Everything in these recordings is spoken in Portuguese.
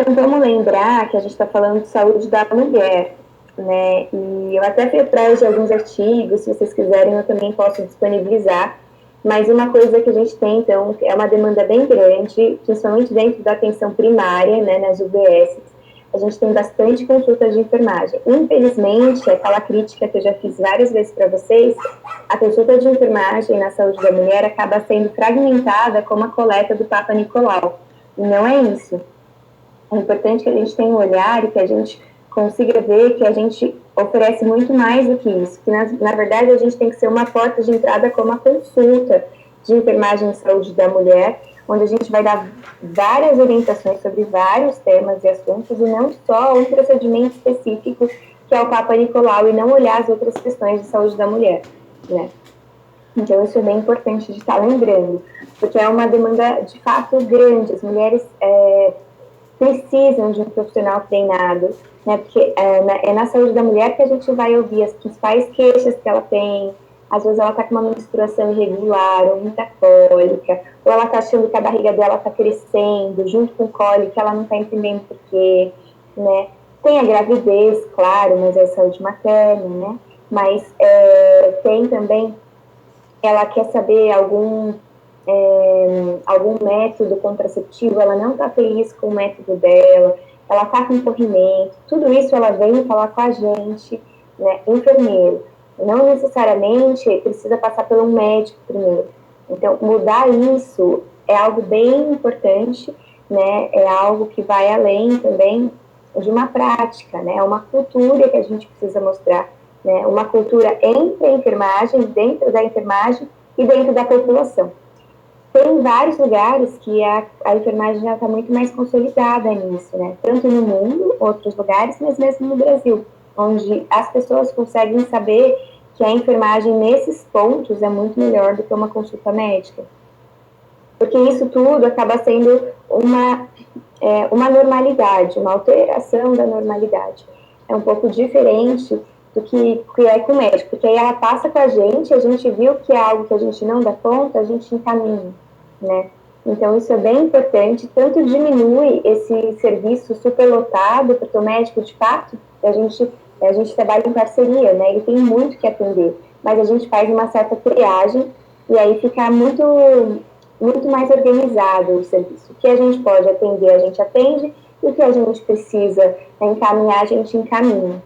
Então, vamos lembrar que a gente está falando de saúde da mulher, né? E eu até fui atrás de alguns artigos, se vocês quiserem, eu também posso disponibilizar. Mas uma coisa que a gente tem, então, é uma demanda bem grande, principalmente dentro da atenção primária, né, nas UBS. A gente tem bastante consultas de enfermagem. Infelizmente, aquela crítica que eu já fiz várias vezes para vocês, a consulta de enfermagem na saúde da mulher acaba sendo fragmentada como a coleta do Papa Nicolau. E não é isso. É importante que a gente tenha um olhar e que a gente consiga ver que a gente oferece muito mais do que isso, que na verdade a gente tem que ser uma porta de entrada como a consulta de enfermagem em saúde da mulher, onde a gente vai dar várias orientações sobre vários temas e assuntos e não só um procedimento específico que é o Papa Nicolau e não olhar as outras questões de saúde da mulher, né? Então isso é bem importante de estar lembrando, porque é uma demanda de fato grande, as mulheres precisam de um profissional treinado, né? Porque é na saúde da mulher que a gente vai ouvir as principais queixas que ela tem. Às vezes ela está com uma menstruação irregular, ou muita cólica, ou ela está achando que a barriga dela está crescendo, junto com cólica, ela não está entendendo por quê, né? Tem a gravidez, claro, mas é saúde materna, né? Mas tem também, ela quer saber algum método contraceptivo, ela não está feliz com o método dela, ela está com corrimento, tudo isso ela vem falar com a gente, né, enfermeiro. Não necessariamente precisa passar por um médico primeiro. Então, mudar isso é algo bem importante, né, é algo que vai além também de uma prática, né, é uma cultura que a gente precisa mostrar, né, uma cultura entre a enfermagem, dentro da enfermagem e dentro da população. Tem vários lugares que a enfermagem já está muito mais consolidada nisso, né? Tanto no mundo, outros lugares, mas mesmo no Brasil, onde as pessoas conseguem saber que a enfermagem nesses pontos é muito melhor do que uma consulta médica. Porque isso tudo acaba sendo uma normalidade, uma alteração da normalidade. É um pouco diferente do que é com o médico, porque aí ela passa com a gente viu que é algo que a gente não dá conta, a gente encaminha, né? Então, isso é bem importante, tanto diminui esse serviço superlotado, porque o médico, de fato, a gente trabalha em parceria, né? Ele tem muito que atender, mas a gente faz uma certa triagem e aí fica muito mais organizado o serviço. O que a gente pode atender, a gente atende, e o que a gente precisa encaminhar, a gente encaminha.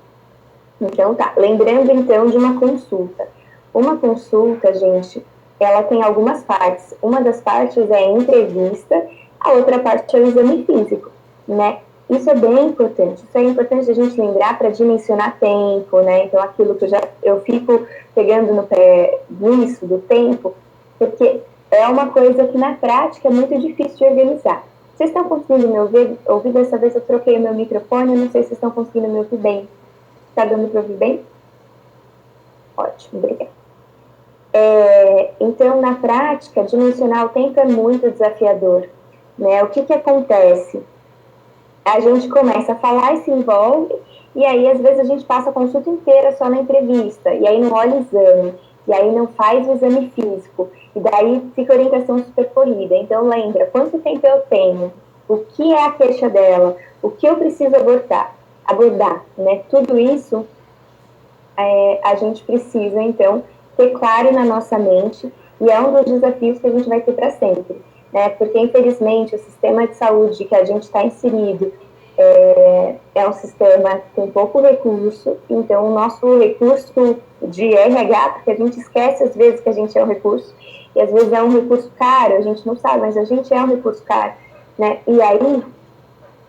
Então, tá. Lembrando, então, de uma consulta. Uma consulta, gente, ela tem algumas partes. Uma das partes é a entrevista, a outra parte é o exame físico, né? Isso é bem importante. Isso é importante a gente lembrar para dimensionar tempo, né? Então, aquilo que eu fico pegando no pé nisso, do tempo, porque é uma coisa que, na prática, é muito difícil de organizar. Vocês estão conseguindo me ouvir? Dessa vez eu troquei o meu microfone, eu não sei se vocês estão conseguindo me ouvir bem. Está dando para ouvir bem? Ótimo, obrigada. Então, na prática, dimensionar o tempo é muito desafiador, né? O que acontece? A gente começa a falar e se envolve, e aí, às vezes, a gente passa a consulta inteira só na entrevista, e aí não olha o exame, e aí não faz o exame físico, e daí fica a orientação super corrida. Então, lembra, quanto tempo eu tenho? O que é a queixa dela? O que eu preciso abordar, né? Tudo isso a gente precisa, então, ter claro na nossa mente, e é um dos desafios que a gente vai ter para sempre, né? Porque, infelizmente, o sistema de saúde que a gente está inserido é um sistema que tem pouco recurso, então o nosso recurso de RH, porque a gente esquece às vezes que a gente é um recurso, e às vezes é um recurso caro, a gente não sabe, mas a gente é um recurso caro, né? E aí,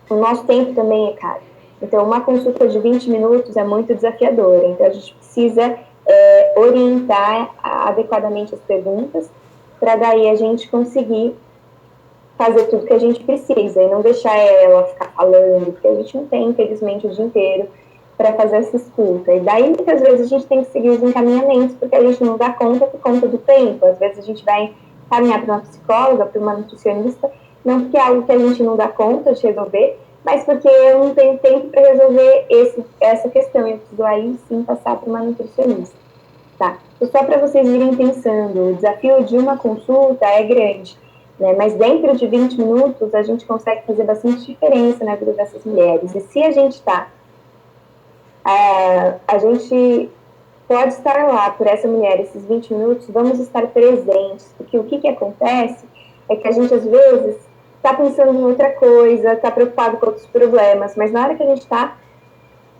o nosso tempo também é caro. Então, uma consulta de 20 minutos é muito desafiadora. Então, a gente precisa orientar adequadamente as perguntas para daí a gente conseguir fazer tudo que a gente precisa e não deixar ela ficar falando, porque a gente não tem, infelizmente, o dia inteiro para fazer essa escuta. E daí, muitas vezes, a gente tem que seguir os encaminhamentos, porque a gente não dá conta por conta do tempo. Às vezes, a gente vai caminhar para uma psicóloga, para uma nutricionista, não porque é algo que a gente não dá conta de resolver, mas porque eu não tenho tempo para resolver essa questão. Eu preciso aí sim passar para uma nutricionista. Tá? Só para vocês irem pensando, o desafio de uma consulta é grande, né? Mas dentro de 20 minutos, a gente consegue fazer bastante diferença na vida dessas mulheres. E se a gente a gente pode estar lá por essa mulher esses 20 minutos, vamos estar presentes, porque o que acontece é que a gente, às vezes, está pensando em outra coisa, está preocupado com outros problemas, mas na hora que a gente está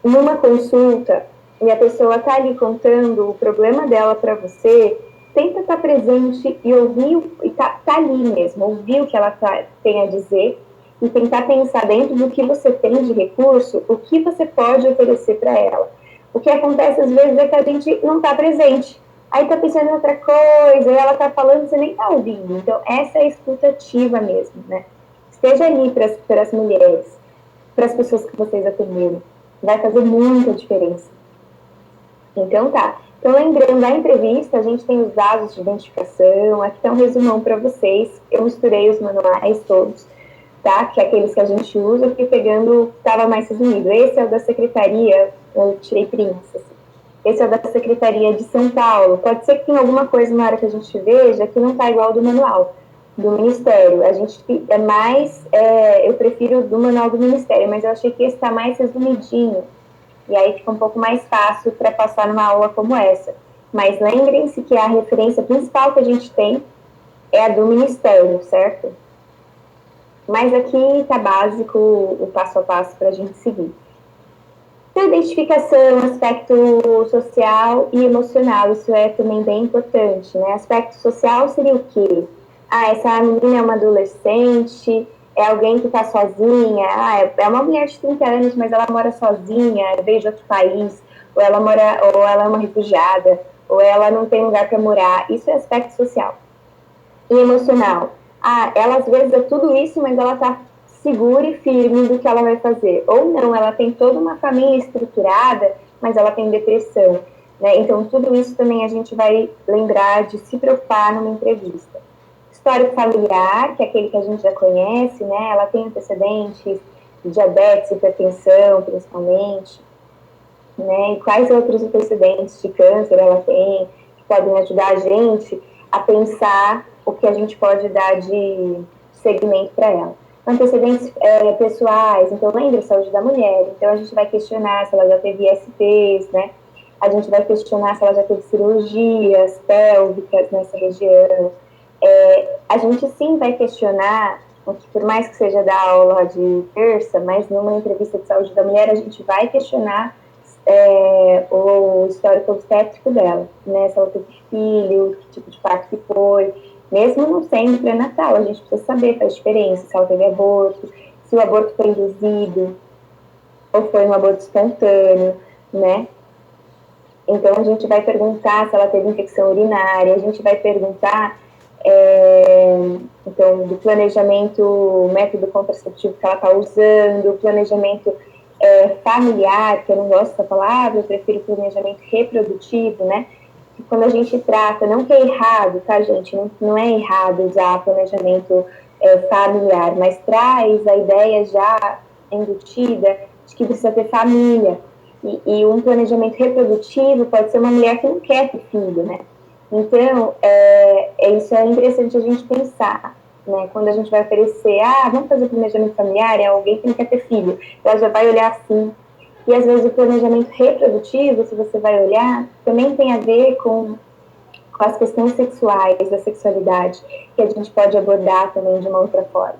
numa consulta e a pessoa está ali contando o problema dela para você, tenta estar presente e ouvir, e tá ali mesmo, ouvir o que ela tem a dizer e tentar pensar dentro do que você tem de recurso, o que você pode oferecer para ela. O que acontece às vezes é que a gente não está presente. Aí está pensando em outra coisa, e ela está falando, você nem está ouvindo. Então, essa é a escuta ativa mesmo, né? Esteja ali para as mulheres, para as pessoas que vocês atenderam. Vai fazer muita diferença. Então, tá. Então, lembrando, da entrevista, a gente tem os dados de identificação. Aqui está um resumão para vocês. Eu misturei os manuais todos, tá? Que é aqueles que a gente usa, eu fui pegando, estava mais resumido. Esse é o da Secretaria, eu tirei prints, assim. Esse é o da Secretaria de São Paulo. Pode ser que tenha alguma coisa na hora que a gente veja que não está igual ao do manual do Ministério. A gente é mais, eu prefiro do manual do Ministério, mas eu achei que esse está mais resumidinho. E aí fica um pouco mais fácil para passar numa aula como essa. Mas lembrem-se que a referência principal que a gente tem é a do Ministério, certo? Mas aqui está básico o passo a passo para a gente seguir. Então, identificação, aspecto social e emocional, isso é também bem importante, né? Aspecto social seria o quê? Essa menina é uma adolescente, é alguém que está sozinha, é uma mulher de 30 anos, mas ela mora sozinha, veio de outro país, ou ela é uma refugiada, ou ela não tem lugar para morar. Isso é aspecto social. E emocional. Ela às vezes é tudo isso, mas ela está segura e firme do que ela vai fazer. Ou não, ela tem toda uma família estruturada, mas ela tem depressão. Né? Então, tudo isso também a gente vai lembrar de se preocupar numa entrevista. Histórico familiar, que é aquele que a gente já conhece, né? Ela tem antecedentes de diabetes, hipertensão, principalmente. Né? E quais outros antecedentes de câncer ela tem, que podem ajudar a gente a pensar o que a gente pode dar de segmento para ela. Antecedentes pessoais, então lembra a saúde da mulher, então a gente vai questionar se ela já teve ISTs, né? A gente vai questionar se ela já teve cirurgias pélvicas nessa região. A gente sim vai questionar, que por mais que seja da aula de terça, mas numa entrevista de saúde da mulher, a gente vai questionar o histórico obstétrico dela, né? Se ela teve filho, que tipo de parto que foi, mesmo não sendo pré-natal, a gente precisa saber, faz diferença, se ela teve aborto, se o aborto foi induzido ou foi um aborto espontâneo, né? Então a gente vai perguntar se ela teve infecção urinária, a gente vai perguntar então, do planejamento, método contraceptivo que ela está usando, planejamento familiar, que eu não gosto dessa palavra, eu prefiro planejamento reprodutivo, né? Que quando a gente trata, não que é errado, tá, gente? Não é errado usar planejamento familiar, mas traz a ideia já embutida de que precisa ter família. E um planejamento reprodutivo pode ser uma mulher que não quer ter filho, né? Então, isso é interessante a gente pensar, né? Quando a gente vai oferecer, vamos fazer planejamento familiar, é alguém que não quer ter filho, ela já vai olhar assim. E às vezes o planejamento reprodutivo, se você vai olhar, também tem a ver com as questões sexuais, da sexualidade, que a gente pode abordar também de uma outra forma.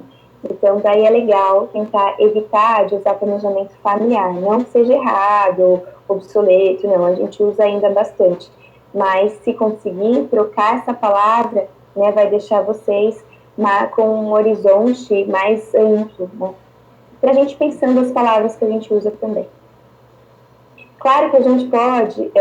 Então, daí é legal tentar evitar de usar planejamento familiar, não que seja errado, obsoleto, não, a gente usa ainda bastante. Mas se conseguir trocar essa palavra, né, vai deixar vocês com um horizonte mais amplo, né? Para a gente pensando as palavras que a gente usa também. Claro que a gente pode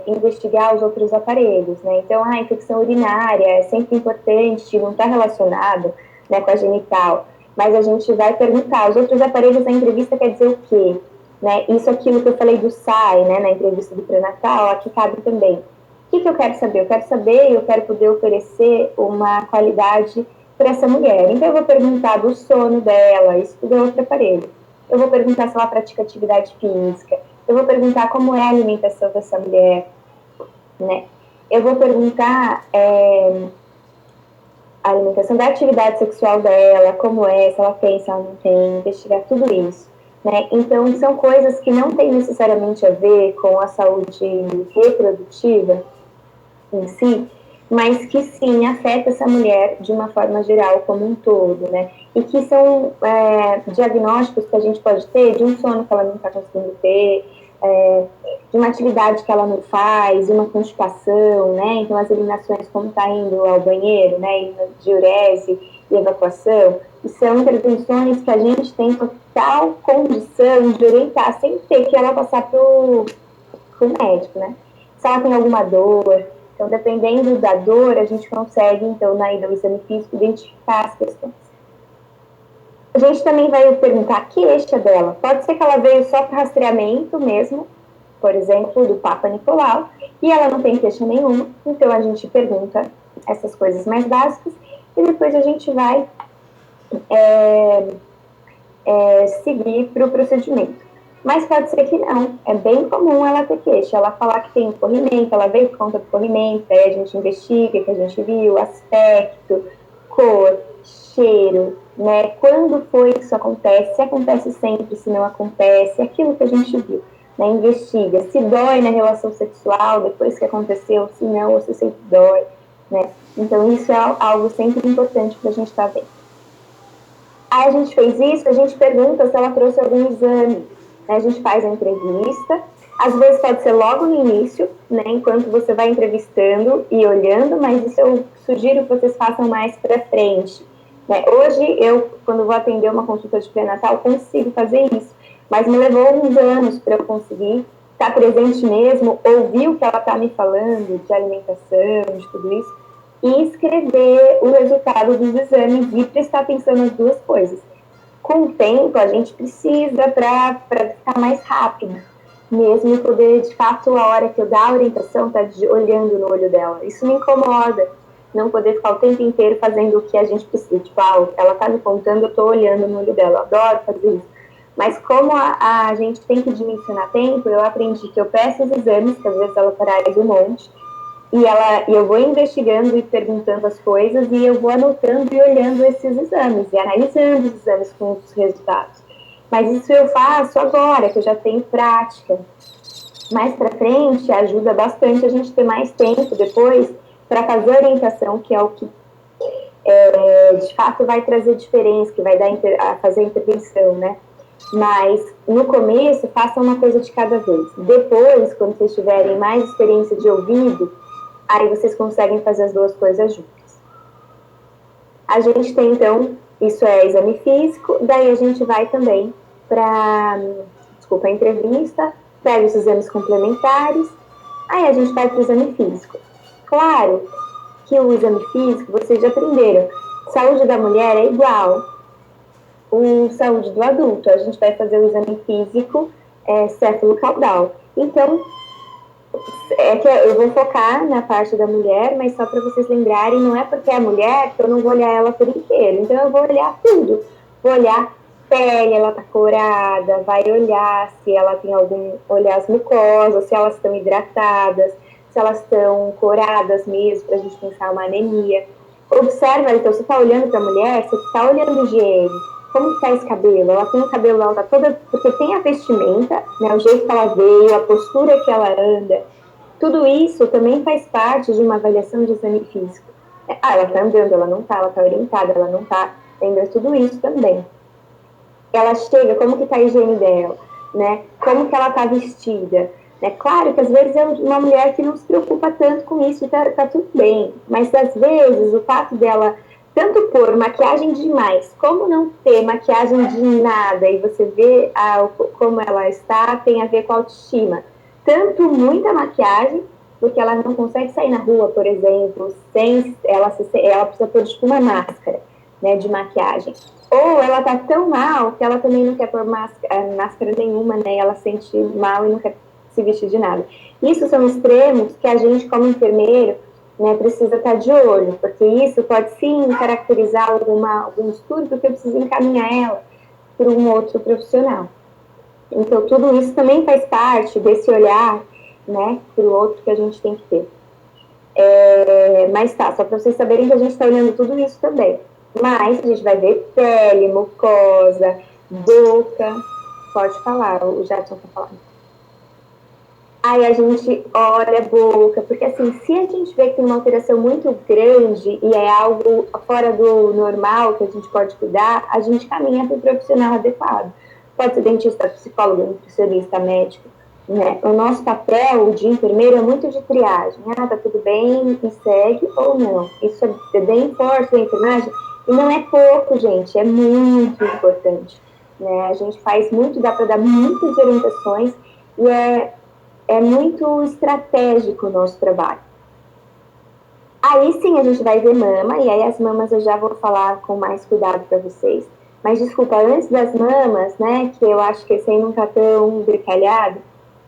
investigar os outros aparelhos, né? Então, a infecção urinária é sempre importante, não está relacionado, né, com a genital, mas a gente vai perguntar, os outros aparelhos na entrevista quer dizer o quê? Né? Isso, aquilo que eu falei do SAI, né, na entrevista do pré-natal, aqui cabe também. O que eu quero saber? Eu quero saber, eu quero poder oferecer uma qualidade para essa mulher. Então, eu vou perguntar do sono dela, isso tudo é outro aparelho. Eu vou perguntar se ela pratica atividade física. Eu vou perguntar como é a alimentação dessa mulher, né? Eu vou perguntar alimentação, da atividade sexual dela, como é, se ela tem, se ela não tem, investigar tudo isso. Né? Então, são coisas que não têm necessariamente a ver com a saúde reprodutiva em si, mas que sim afeta essa mulher de uma forma geral, como um todo, né? E que são diagnósticos que a gente pode ter de um sono que ela não está conseguindo ter, de uma atividade que ela não faz, uma constipação, né? Então, as eliminações, como está indo ao banheiro, né? Diurese e evacuação, e são intervenções que a gente tem total condição de orientar, sem ter que ela passar para o médico, né? Se ela tem alguma dor, então, dependendo da dor, a gente consegue, então, na ida ao exame físico, identificar as questões. A gente também vai perguntar a queixa dela. Pode ser que ela veio só para rastreamento mesmo, por exemplo, do Papa Nicolau, e ela não tem queixa nenhuma, então a gente pergunta essas coisas mais básicas, e depois a gente vai seguir para o procedimento. Mas pode ser que não, é bem comum ela ter queixa, ela falar que tem corrimento, ela veio por conta do corrimento, aí a gente investiga, que a gente viu, aspecto, cor, cheiro, né, quando foi que isso acontece, se acontece sempre, se não acontece, aquilo que a gente viu, né, investiga, se dói na relação sexual depois que aconteceu, se não, ou se sempre dói, né, então isso é algo sempre importante para a gente estar vendo. Aí a gente fez isso, a gente pergunta se ela trouxe algum exame. A gente faz a entrevista, às vezes pode ser logo no início, né, enquanto você vai entrevistando e olhando, mas isso eu sugiro que vocês façam mais para frente. Né? Hoje, eu, quando vou atender uma consulta de pré-natal, consigo fazer isso, mas me levou uns anos para eu conseguir estar presente mesmo, ouvir o que ela está me falando de alimentação, de tudo isso, e escrever o resultado dos exames e prestar atenção nas duas coisas. Com o tempo, a gente precisa para ficar mais rápido, mesmo poder, de fato, a hora que eu dar a orientação, estar olhando no olho dela. Isso me incomoda, não poder ficar o tempo inteiro fazendo o que a gente precisa. Tipo, ela está me contando, eu estou olhando no olho dela, eu adoro fazer isso. Mas como a gente tem que dimensionar tempo, eu aprendi que eu peço os exames, que às vezes ela traz um monte, e eu vou investigando e perguntando as coisas, e eu vou anotando e olhando esses exames, e analisando os exames com os resultados. Mas isso eu faço agora, que eu já tenho prática. Mais para frente, ajuda bastante a gente ter mais tempo depois para fazer a orientação, que é o que de fato vai trazer diferença, que vai fazer a intervenção, né? Mas no começo, faça uma coisa de cada vez. Depois, quando vocês tiverem mais experiência de ouvido, aí vocês conseguem fazer as duas coisas juntas. A gente tem, então, isso é exame físico, daí a gente vai também para, a entrevista, pega os exames complementares, aí a gente vai para o exame físico. Claro que o exame físico, vocês já aprenderam, saúde da mulher é igual o saúde do adulto. A gente vai fazer o exame físico céfalo-caudal. Então, que eu vou focar na parte da mulher, mas só para vocês lembrarem, não é porque é a mulher que eu não vou olhar ela por inteiro. Então, eu vou olhar tudo. Vou olhar pele, ela tá corada, vai olhar se ela tem olhar as mucosas, se elas estão hidratadas, se elas estão coradas mesmo, para a gente pensar uma anemia. Observa, então, você tá olhando para a mulher, você tá olhando o higiene. Como que tá esse cabelo? Ela tem o cabelo, ela tá toda... Porque tem a vestimenta, né, o jeito que ela veio, a postura que ela anda. Tudo isso também faz parte de uma avaliação de exame físico. Ela tá andando, ela não tá, ela tá orientada, ela não tá. Lembra tudo isso também. Ela chega, como que tá a higiene dela, né? Como que ela tá vestida. É claro que às vezes é uma mulher que não se preocupa tanto com isso e tá tudo bem. Mas às vezes o fato dela tanto pôr maquiagem demais, como não ter maquiagem de nada, e você vê como ela está, tem a ver com a autoestima. Tanto muita maquiagem, porque ela não consegue sair na rua, por exemplo, sem ela precisa pôr tipo uma máscara, né, de maquiagem. Ou ela tá tão mal que ela também não quer pôr máscara nenhuma, né, ela se sente mal e não quer se vestir de nada. Isso são extremos que a gente, como enfermeiro, né, precisa estar de olho, porque isso pode sim caracterizar algum distúrbio, porque eu preciso encaminhar ela para um outro profissional. Então, tudo isso também faz parte desse olhar, né, para o outro que a gente tem que ter. Mas tá, só para vocês saberem que a gente está olhando tudo isso também. Mas a gente vai ver pele, mucosa, boca. Pode falar, o Jadson está falando. Aí a gente olha a boca, porque assim, se a gente vê que tem uma alteração muito grande e é algo fora do normal que a gente pode cuidar, a gente caminha para o profissional adequado. Pode ser dentista, psicólogo, nutricionista, médico. Né? O nosso papel de enfermeiro é muito de triagem. Ah, tá tudo bem, e segue ou não. Isso é bem forte da enfermagem e não é pouco, gente, é muito importante. Né? A gente faz muito, dá para dar muitas orientações e é muito estratégico o nosso trabalho. Aí sim a gente vai ver mama, e aí as mamas eu já vou falar com mais cuidado para vocês. Mas desculpa, antes das mamas, né, que eu acho que esse aí não tá tão brincalhado,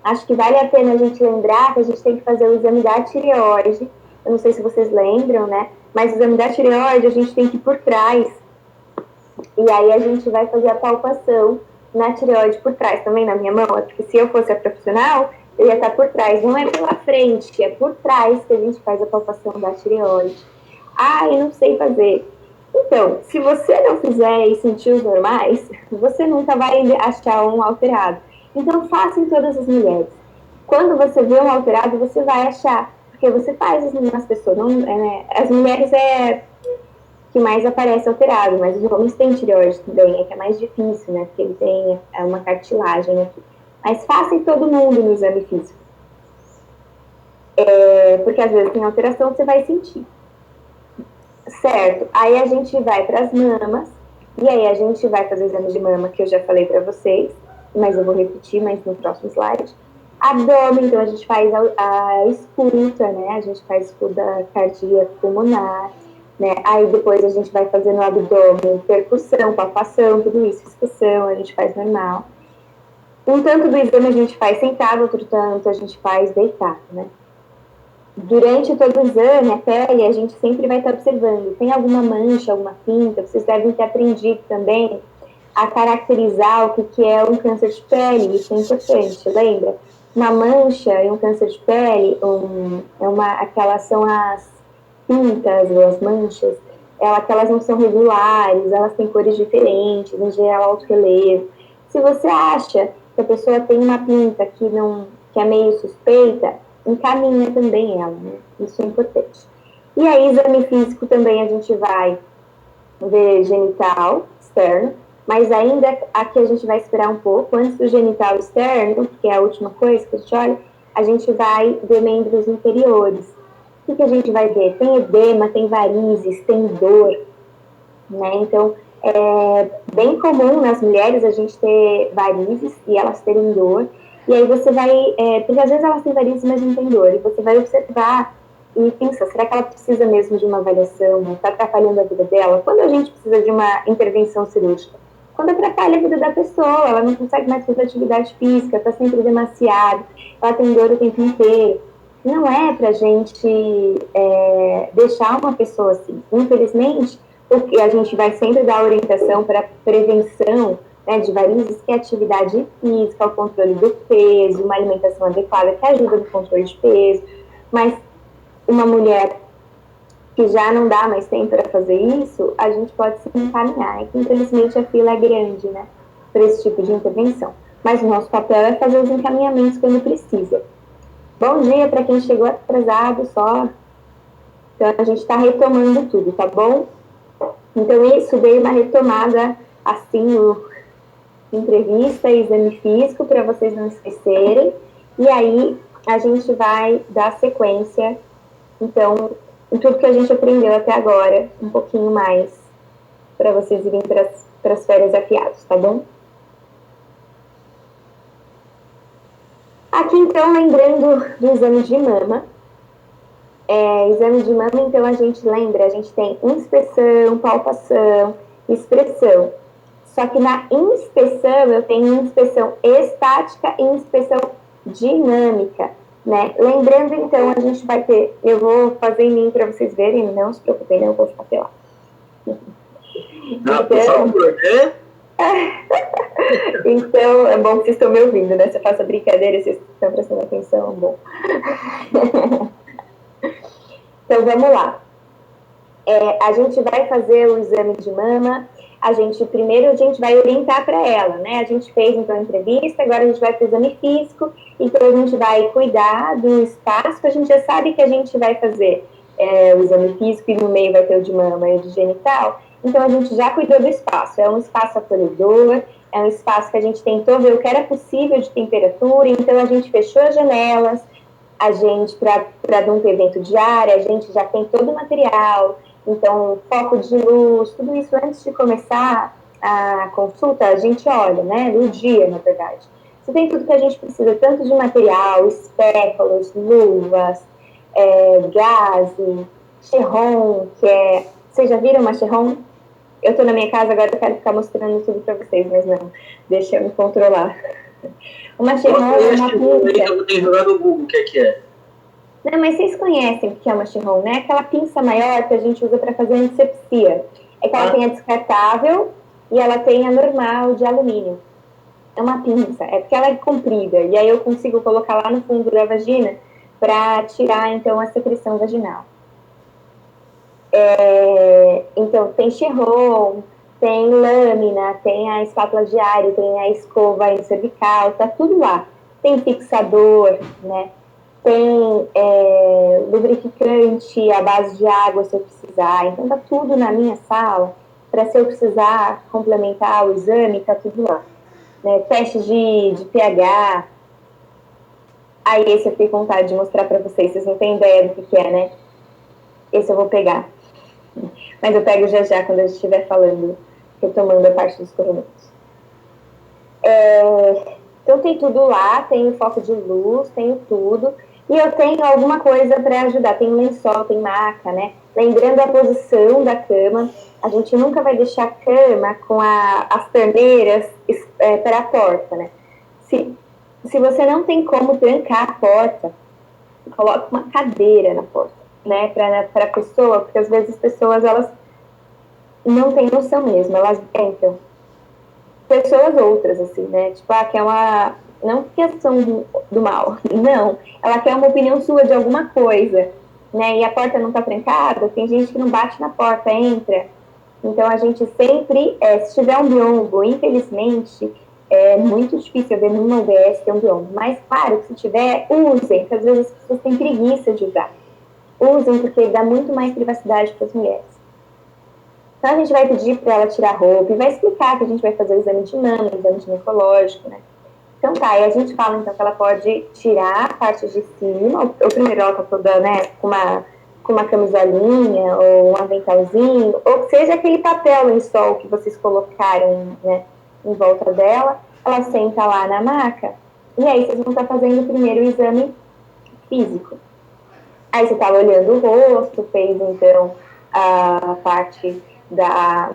acho que vale a pena a gente lembrar que a gente tem que fazer o exame da tireoide. Eu não sei se vocês lembram, né, mas o exame da tireoide a gente tem que ir por trás. E aí a gente vai fazer a palpação na tireoide por trás também, na minha mão, porque se eu fosse a profissional, eu ia estar por trás, não é pela frente, é por trás que a gente faz a palpação da tireoide. Ah, eu não sei fazer. Então, se você não fizer e sentir os normais, você nunca vai achar um alterado. Então, faça em todas as mulheres. Quando você vê um alterado, você vai achar, porque você faz as pessoas. Não, as mulheres que mais aparece alterado, mas os homens têm tireoide também, é que é mais difícil, né? Porque ele tem uma cartilagem aqui. Mas faça em todo mundo no exame físico. Porque às vezes tem alteração, você vai sentir. Certo, aí a gente vai para as mamas, e aí a gente vai fazer o exame de mama, que eu já falei para vocês, mas eu vou repetir, mas no próximo slide. Abdômen, então a gente faz a escuta, né? A gente faz escuta cardíaca pulmonar, né? Aí depois a gente vai fazer no abdômen percussão, palpação, tudo isso, inspeção, a gente faz normal. Um tanto do exame a gente faz sentado, outro tanto a gente faz deitado, né? Durante todo o exame, a pele, a gente sempre vai estar observando. Tem alguma mancha, alguma pinta? Vocês devem ter aprendido também a caracterizar o que é um câncer de pele. Isso é importante, lembra? Uma mancha e um câncer de pele, aquelas são as pintas ou as manchas, que elas não são regulares, elas têm cores diferentes, em geral alto relevo. Se você acha que a pessoa tem uma pinta que é meio suspeita, encaminha também ela, né? Isso é importante. E aí, exame físico também a gente vai ver genital externo, mas ainda aqui a gente vai esperar um pouco, antes do genital externo, que é a última coisa que a gente olha, a gente vai ver membros inferiores. O que a gente vai ver? Tem edema, tem varizes, tem dor, né? Então, é bem comum nas mulheres a gente ter varizes e elas terem dor. E aí você vai, porque às vezes elas têm varizes, mas não tem dor. E você vai observar e pensa, será que ela precisa mesmo de uma avaliação? Está atrapalhando a vida dela? Quando a gente precisa de uma intervenção cirúrgica? Quando atrapalha a vida da pessoa, ela não consegue mais fazer atividade física, está sempre demasiado, ela tem dor o tempo inteiro. Não é pra gente deixar uma pessoa assim. Infelizmente, porque a gente vai sempre dar orientação para prevenção, né, de varizes, que é atividade física, o controle do peso, uma alimentação adequada que ajuda no controle de peso. Mas uma mulher que já não dá mais tempo para fazer isso, a gente pode se encaminhar. É que, infelizmente, a fila é grande, né, para esse tipo de intervenção. Mas o nosso papel é fazer os encaminhamentos quando precisa. Bom dia para quem chegou atrasado só. Então, a gente está retomando tudo, tá bom? Então, isso veio uma retomada, assim, entrevista e exame físico, para vocês não esquecerem. E aí, a gente vai dar sequência, então, em tudo que a gente aprendeu até agora, um pouquinho mais, para vocês irem para as férias afiados, tá bom? Aqui, então, lembrando do exame de mama. Exame de mama, então, a gente lembra, a gente tem inspeção, palpação, expressão. Só que na inspeção, eu tenho inspeção estática e inspeção dinâmica, né? Lembrando, então, a gente vai ter, eu vou fazer em mim para vocês verem, não se preocupem, não vou ficar pelado. Não, por favor, né? Então, é bom que vocês estão me ouvindo, né? Se eu faço brincadeira, vocês estão prestando atenção, é bom. Então, vamos lá. A gente vai fazer o exame de mama, primeiro a gente vai orientar para ela, né? A gente fez, então, a entrevista, agora a gente vai para o exame físico, então a gente vai cuidar do espaço, que a gente já sabe que a gente vai fazer o exame físico e no meio vai ter o de mama e o de genital, então a gente já cuidou do espaço, é um espaço acolhedor, é um espaço que a gente tentou ver o que era possível de temperatura, então a gente fechou as janelas, para não ter vento de ar, a gente já tem todo o material, então, foco de luz, tudo isso antes de começar a consulta, a gente olha, né, no dia, na verdade. Você tem tudo que a gente precisa, tanto de material, espéculos, luvas, gaze, Cherron, Vocês já viram uma Cherron? Eu estou na minha casa, agora eu quero ficar mostrando tudo para vocês, mas não, deixa eu me controlar. Uma Cherron é uma pinça. Eu tenho jogado no Google, o que é? Não, mas vocês conhecem o que é uma Cherron, né? Aquela pinça maior que a gente usa para fazer antisepsia. É que ela tem a descartável e ela tem a normal de alumínio. É uma pinça, é porque ela é comprida. E aí eu consigo colocar lá no fundo da vagina para tirar, então, a secreção vaginal. Então, tem Cherron, tem lâmina, tem a espátula de Ari, tem a escova cervical, tá tudo lá. Tem fixador, né? Tem lubrificante à base de água se eu precisar. Então tá tudo na minha sala para se eu precisar complementar o exame, tá tudo lá. Né? Teste de pH. Aí esse eu fiquei com vontade de mostrar para vocês não têm ideia do que é, né? Esse eu vou pegar. Mas eu pego já já quando eu estiver falando, retomando a parte dos correlatos. Então tem tudo lá, tem o foco de luz, tenho tudo. E eu tenho alguma coisa para ajudar, tem lençol, tem maca, né? Lembrando a posição da cama, a gente nunca vai deixar a cama com as torneiras para a porta, né? Se você não tem como trancar a porta, coloque uma cadeira na porta, né? Para a pessoa, porque às vezes as pessoas, elas não têm noção mesmo, elas entram. Pessoas outras, assim, né? Tipo, que é uma... Não questão do mal, não. Ela quer uma opinião sua de alguma coisa, né? E a porta não tá trancada, tem gente que não bate na porta, entra. Então, a gente sempre, se tiver um biombo, infelizmente, é muito difícil ver numa UBS ter um biombo. Mas, claro, que se tiver, usem, porque às vezes as pessoas têm preguiça de usar. Usem, porque dá muito mais privacidade para as mulheres. Então, a gente vai pedir para ela tirar a roupa e vai explicar que a gente vai fazer o exame de mama, o exame ginecológico, né? Então tá, e a gente fala então que ela pode tirar a parte de cima, ou primeiro ela tá toda, né, com uma camisolinha, ou um aventalzinho, ou que seja aquele papel lençol que vocês colocaram, né, em volta dela, ela senta lá na maca, e aí vocês vão estar fazendo primeiro o exame físico. Aí você tava olhando o rosto, fez então a parte da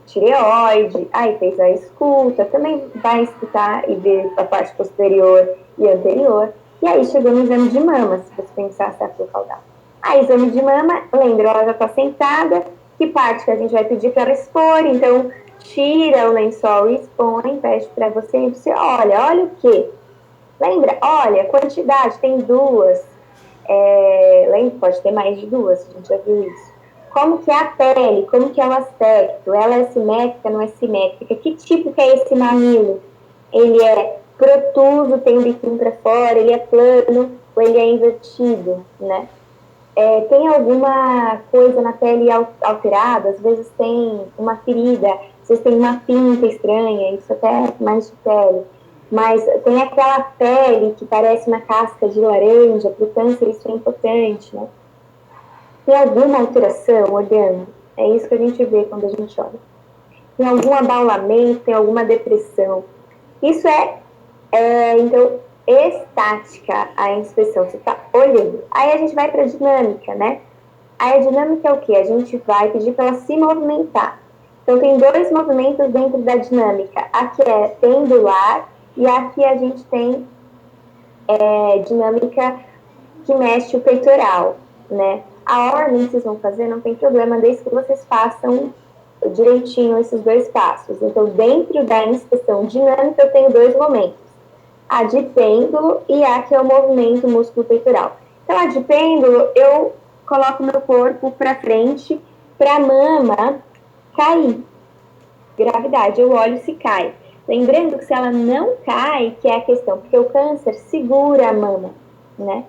tireoide, aí fez a escuta, também vai escutar e ver a parte posterior e anterior, e aí chegou no exame de mama, se você pensar se é caudal. Aí, exame de mama, lembra, ela já está sentada, que parte que a gente vai pedir para ela expor, então tira o lençol e expõe, pede para você, e você olha o quê? Lembra, olha, quantidade, tem duas, lembra, pode ter mais de duas, a gente já viu isso. Como que é a pele, como que é o aspecto, ela é simétrica, não é simétrica, que tipo que é esse mamilo? Ele é protuso, tem um biquinho para fora, ele é plano ou ele é invertido, né? Tem alguma coisa na pele alterada, às vezes tem uma ferida, às vezes tem uma pinta estranha, isso até é mais de pele. Mas tem aquela pele que parece uma casca de laranja, para o câncer isso é importante, né? Tem alguma alteração olhando? É isso que a gente vê quando a gente olha. Tem algum abaulamento, tem alguma depressão. Isso então, estática a inspeção. Você está olhando. Aí a gente vai para a dinâmica, né? Aí a dinâmica é o quê? A gente vai pedir para ela se movimentar. Então, tem dois movimentos dentro da dinâmica. Aqui é pendular e aqui a gente tem dinâmica que mexe o peitoral, né? A ordem que vocês vão fazer não tem problema, desde que vocês façam direitinho esses dois passos. Então, dentro da inspeção dinâmica, eu tenho dois momentos. A de pêndulo e a que é o movimento músculo peitoral. Então, a de pêndulo, eu coloco meu corpo para frente para a mama cair. Gravidade, eu olho se cai. Lembrando que se ela não cai, que é a questão, porque o câncer segura a mama, né?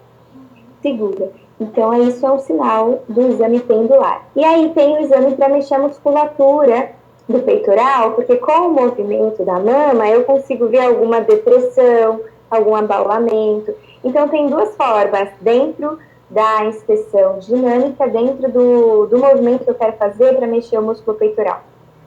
Segura. Então, isso é um sinal do exame pendular. E aí tem o exame para mexer a musculatura do peitoral, porque com o movimento da mama, eu consigo ver alguma depressão, algum abaulamento. Então, tem duas formas, dentro da inspeção dinâmica, dentro do movimento que eu quero fazer para mexer o músculo peitoral.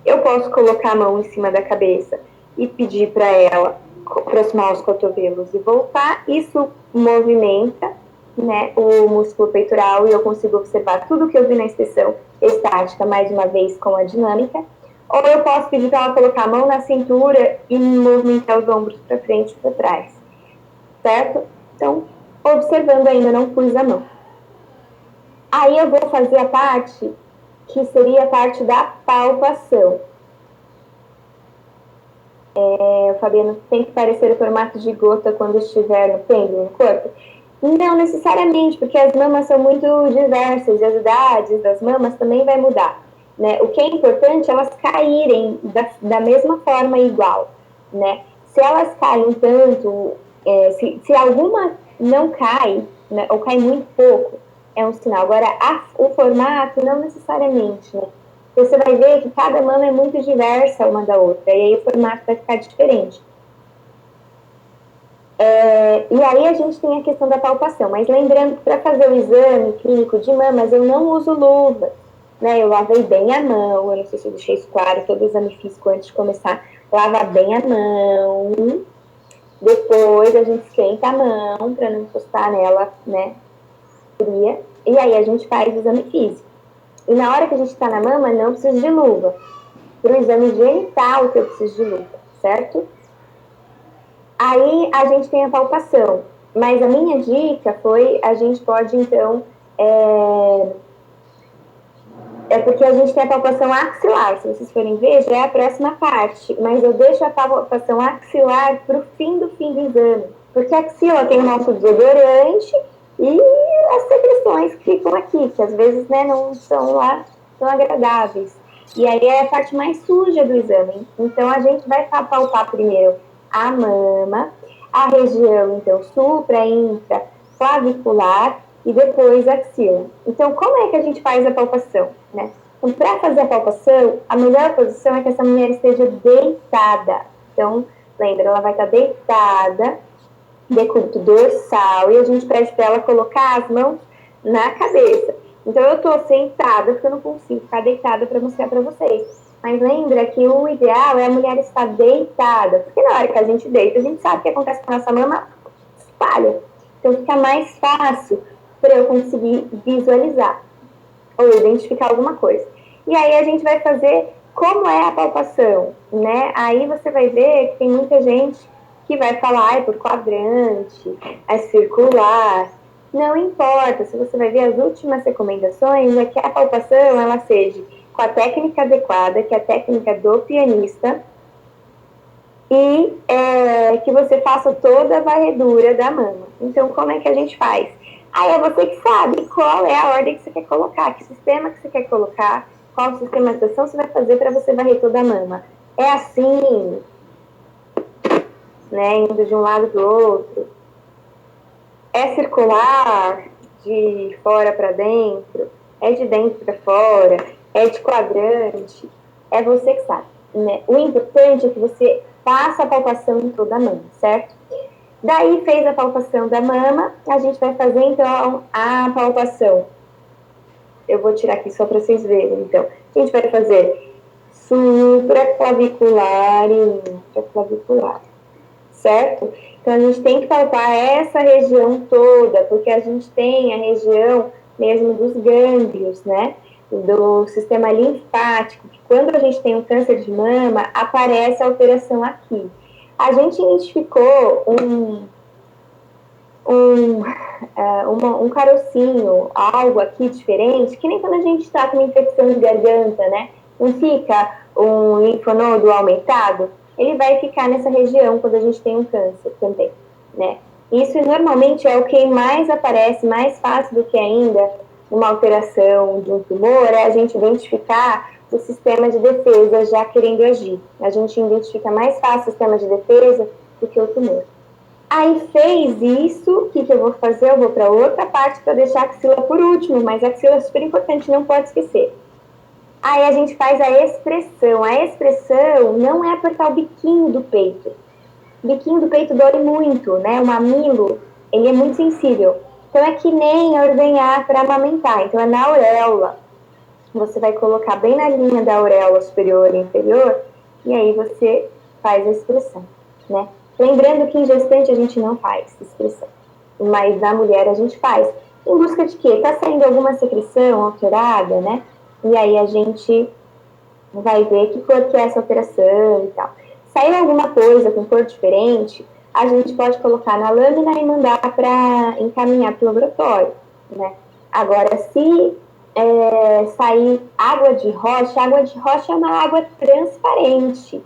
Eu posso colocar a mão em cima da cabeça e pedir para ela aproximar os cotovelos e voltar. Isso movimenta, né, o músculo peitoral e eu consigo observar tudo que eu vi na inspeção estática, mais uma vez com a dinâmica. Ou eu posso pedir para ela colocar a mão na cintura e movimentar os ombros para frente e para trás, certo? Então, observando ainda, não pus a mão. Aí eu vou fazer a parte que seria a parte da palpação. Fabiano, tem que parecer o formato de gota quando estiver no pêndulo no corpo? Não necessariamente, porque as mamas são muito diversas e as idades das mamas também vai mudar, né? O que é importante é elas caírem da mesma forma igual, né? Se elas caem tanto, se alguma não cai, né, ou cai muito pouco, é um sinal. Agora, o formato não necessariamente, né? Você vai ver que cada mama é muito diversa uma da outra, e aí o formato vai ficar diferente. E aí a gente tem a questão da palpação, mas lembrando que para fazer o exame clínico de mamas eu não uso luva, né? Eu lavei bem a mão, eu não sei se eu deixei isso claro, todo exame físico antes de começar, lava bem a mão, depois a gente esquenta a mão para não encostar nela, né, fria, e aí a gente faz o exame físico. E na hora que a gente está na mama, não precisa de luva. Para o exame genital que eu preciso de luva, certo? Aí a gente tem a palpação, mas a minha dica foi, a gente pode então, porque a gente tem a palpação axilar, se vocês forem ver, já é a próxima parte, mas eu deixo a palpação axilar para o fim do exame, porque a axila tem o nosso desodorante e as secreções que ficam aqui, que às vezes, né, não são lá tão agradáveis, e aí é a parte mais suja do exame, então a gente vai palpar primeiro a mama, a região, então, supra, intra, clavicular e depois a axila. Então, como é que a gente faz a palpação, né? Então, para fazer a palpação, a melhor posição é que essa mulher esteja deitada. Então, lembra, ela vai estar deitada, decúbito dorsal, e a gente pede para ela colocar as mãos na cabeça. Então, eu estou sentada, porque eu não consigo ficar deitada para mostrar para vocês. Mas lembra que o ideal é a mulher estar deitada, porque na hora que a gente deita, a gente sabe o que acontece com a nossa mama, espalha. Então fica mais fácil para eu conseguir visualizar ou identificar alguma coisa. E aí a gente vai fazer como é a palpação, né? Aí você vai ver que tem muita gente que vai falar, é por quadrante, é circular. Não importa, se você vai ver as últimas recomendações, é que a palpação, ela seja com a técnica adequada, que é a técnica do pianista, e que você faça toda a varredura da mama. Então, como é que a gente faz? Aí é você que sabe qual é a ordem que você quer colocar, que sistema que você quer colocar, qual sistematização você vai fazer para você varrer toda a mama. É assim, né, indo de um lado para o outro. É circular, de fora para dentro, é de dentro para fora, é de quadrante, é você que sabe, né? O importante é que você faça a palpação em toda a mama, certo? Daí fez a palpação da mama, a gente vai fazer então a palpação. Eu vou tirar aqui só para vocês verem, então. A gente vai fazer supraclavicular e intraclavicular, certo? Então a gente tem que palpar essa região toda, porque a gente tem a região mesmo dos gânglios, né? Do sistema linfático, que quando a gente tem um câncer de mama, aparece a alteração aqui. A gente identificou um carocinho, algo aqui diferente, que nem quando a gente está com uma infecção de garganta, né? Não fica um linfonodo aumentado? Ele vai ficar nessa região quando a gente tem um câncer também, né? Isso normalmente é o que mais aparece, mais fácil do que ainda uma alteração de um tumor é a gente identificar o sistema de defesa já querendo agir. A gente identifica mais fácil o sistema de defesa do que o tumor. Aí fez isso, o que eu vou fazer? Eu vou para outra parte para deixar a axila por último, mas a axila é super importante, não pode esquecer. Aí a gente faz a expressão. A expressão não é apertar o biquinho do peito. O biquinho do peito dói muito, né? O mamilo, ele é muito sensível. Então é que nem ordenhar para amamentar. Então é na auréola. Você vai colocar bem na linha da auréola superior e inferior, e aí você faz a expressão, né? Lembrando que em gestante a gente não faz expressão, mas na mulher a gente faz. Em busca de quê? Está saindo alguma secreção alterada, né? E aí a gente vai ver que cor que é essa alteração e tal. Saiu alguma coisa com cor diferente, a gente pode colocar na lâmina e mandar para encaminhar para o laboratório, né? Agora, se sair água de rocha é uma água transparente,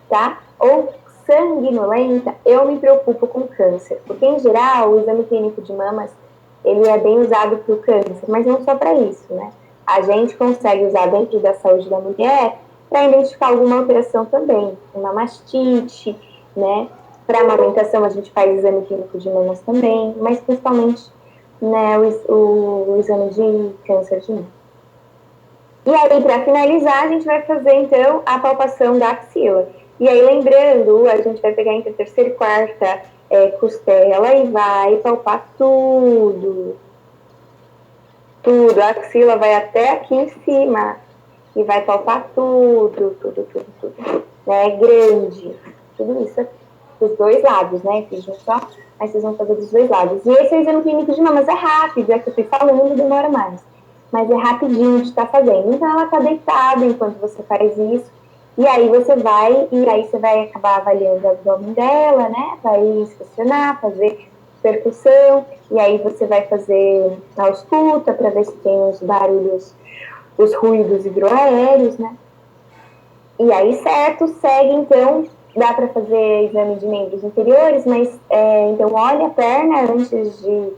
tá? Ou sanguinolenta, eu me preocupo com câncer, porque em geral o exame clínico de mamas ele é bem usado para o câncer, mas não só para isso, né? A gente consegue usar dentro da saúde da mulher para identificar alguma alteração também, uma mastite, né? Para amamentação a gente faz exame clínico de mamas também, mas principalmente, né, o exame de câncer de mama. E aí, para finalizar, a gente vai fazer, então, a palpação da axila. E aí, lembrando, a gente vai pegar entre a terceira e quarta costela e vai palpar tudo. Tudo. A axila vai até aqui em cima. E vai palpar tudo. É grande. Tudo isso aqui. Dos dois lados, né? Fiz um só, mas vocês vão fazer dos dois lados. E esse é o exame clínico de mamas. É rápido, é que eu fui falando, demora mais. Mas é rapidinho de estar fazendo. Então, ela está deitada enquanto você faz isso. E aí você vai acabar avaliando o abdômen dela, né? Vai inspecionar, fazer percussão. E aí você vai fazer a ausculta para ver se tem os barulhos, os ruídos hidroaéreos, né? E aí, certo, segue, então, dá para fazer exame de membros inferiores, mas, então, olha a perna antes de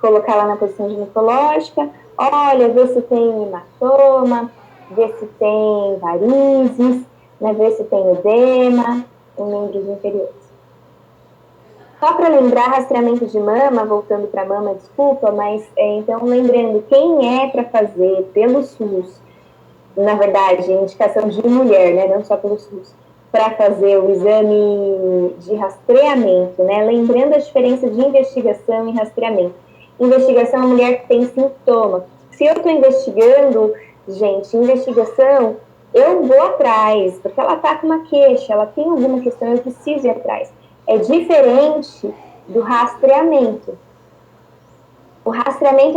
colocar ela na posição ginecológica, olha, vê se tem hematoma, vê se tem varizes, né, vê se tem edema em membros inferiores. Só para lembrar, rastreamento de mama, voltando para mama, desculpa, mas, então, lembrando, quem é para fazer pelo SUS, na verdade, indicação de mulher, né, não só pelo SUS, para fazer o exame de rastreamento, né, lembrando a diferença de investigação e rastreamento. Investigação é uma mulher que tem sintoma. Se eu estou investigando, gente, investigação, eu vou atrás, porque ela está com uma queixa, ela tem alguma questão, eu preciso ir atrás. É diferente do rastreamento. O rastreamento